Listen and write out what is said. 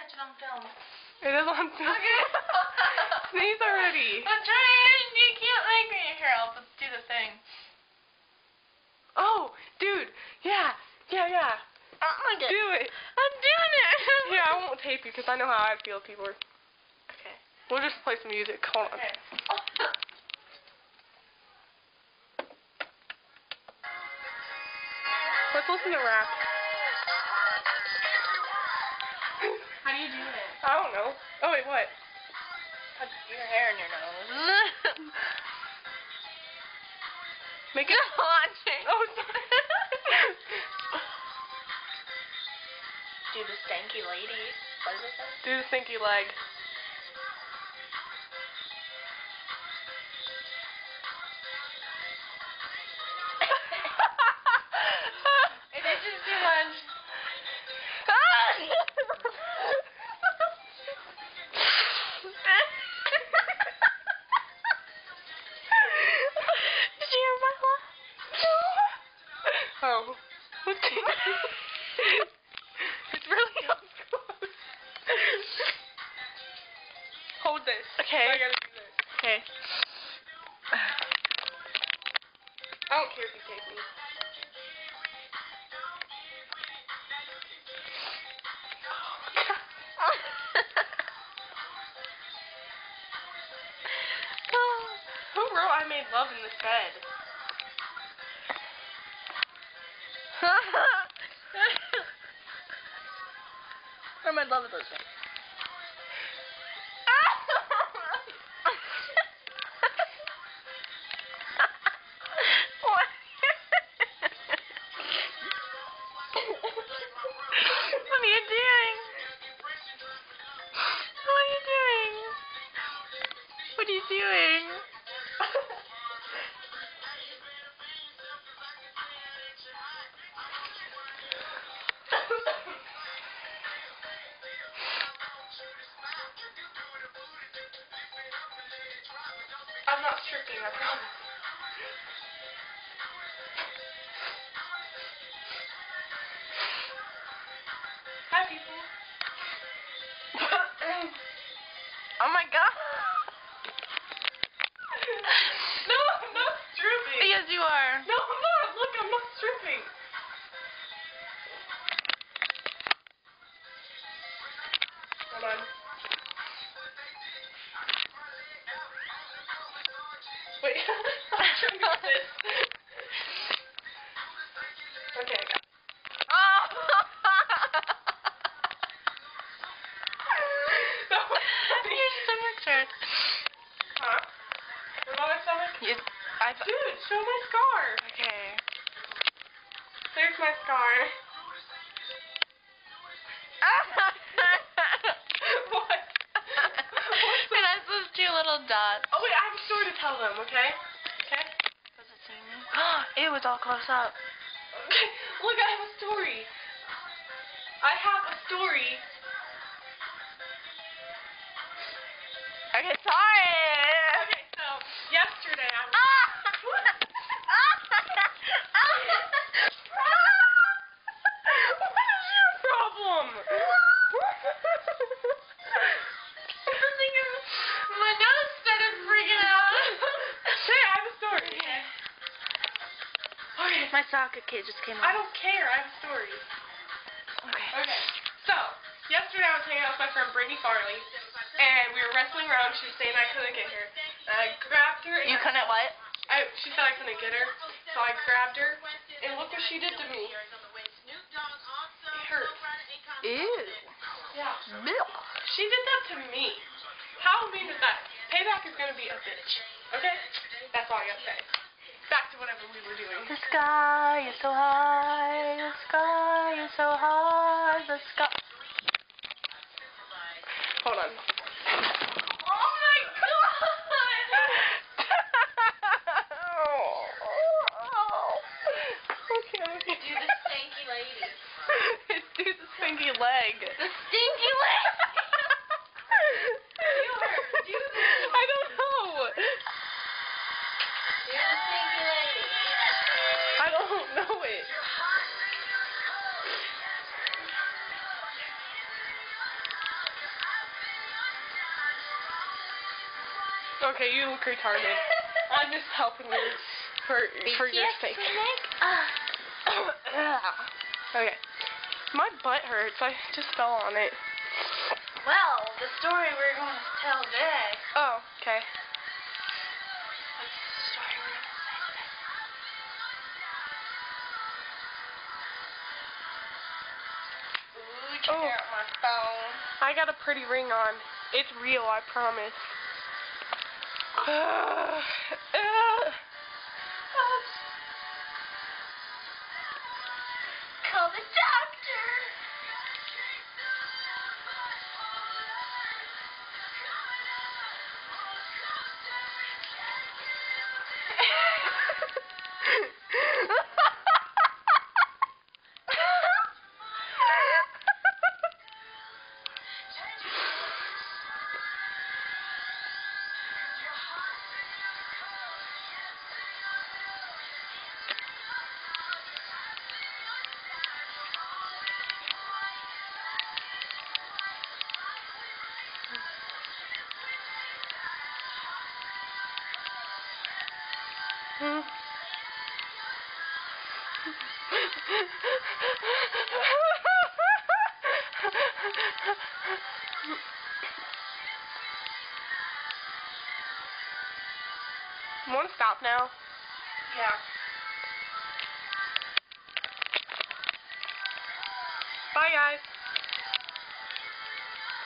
catch it on film. It is on film. Okay. Sneeze already. I'm trying. You can't make me. Here, I'll do the thing. Oh, dude. Yeah. Oh my god. Do it. I'm doing it. Yeah, I won't tape you because I know how I feel, people. Okay. We'll just play some music. Hold on. Okay. Let's listen to rap. How do you do it? I don't know. Oh, wait, what? Put your hair in your nose. Make it. Watching. Oh, sorry. Do the stanky lady. What is it? Do the stinky leg. It is just too much. Did you hear my laugh? Oh. It's really up close. Hold this. Okay. I gotta do this. Okay. I don't care if you tape me. Who wrote I made love in this bed? Where my love of those things? What? What are you doing? What are you doing? What are you doing? I'm not stripping, I promise. Hi, people. Oh my god. No, I'm not stripping. Yes, you are. No, I'm not. Look, I'm not stripping. Hold on. Wait, I'm trying to get this. Okay, I got it. Oh. That was funny. Your stomach hurts. Huh? What about my stomach? Dude, show my scar. Okay. There's my scar. What? And that's those two little dots. Oh wait, I have a story to tell them, okay? Okay? Does it see me? It was all close up. Okay, look, I have a story. I have a story. Okay, sorry. Okay, so yesterday I was... What is your problem? My nose started freaking out. Hey, I have a story. Okay. My socket kid just came I out. don't care, I have a story. Okay. Okay, so, yesterday I was hanging out with my friend Brittany Farley, and we were wrestling around. She was saying I couldn't get her. And I grabbed her. And You couldn't what? She said I couldn't get her, so I grabbed her, and look what she did to me. It hurt. Ew. Yeah. Milk. She did that to me. How mean is that? Payback is gonna be a bitch. Okay? That's all I gotta say. Back to whatever we were doing. The sky is so high. The sky is so high. The sky. Hold on. Oh my god! Okay. Do the stinky lady. Do the stinky leg. The stinky lady. I don't know. Do the stinky lady. I don't know it. Okay, you look retarded. I'm just helping you for your sake. Okay. My butt hurts. I just fell on it. Well, the story we're going to tell today. Oh, okay. What's the story we're going to say today? Ooh, check out my phone. I got a pretty ring on. It's real, I promise. Call the doctor. You want to stop now? Yeah. Bye, guys.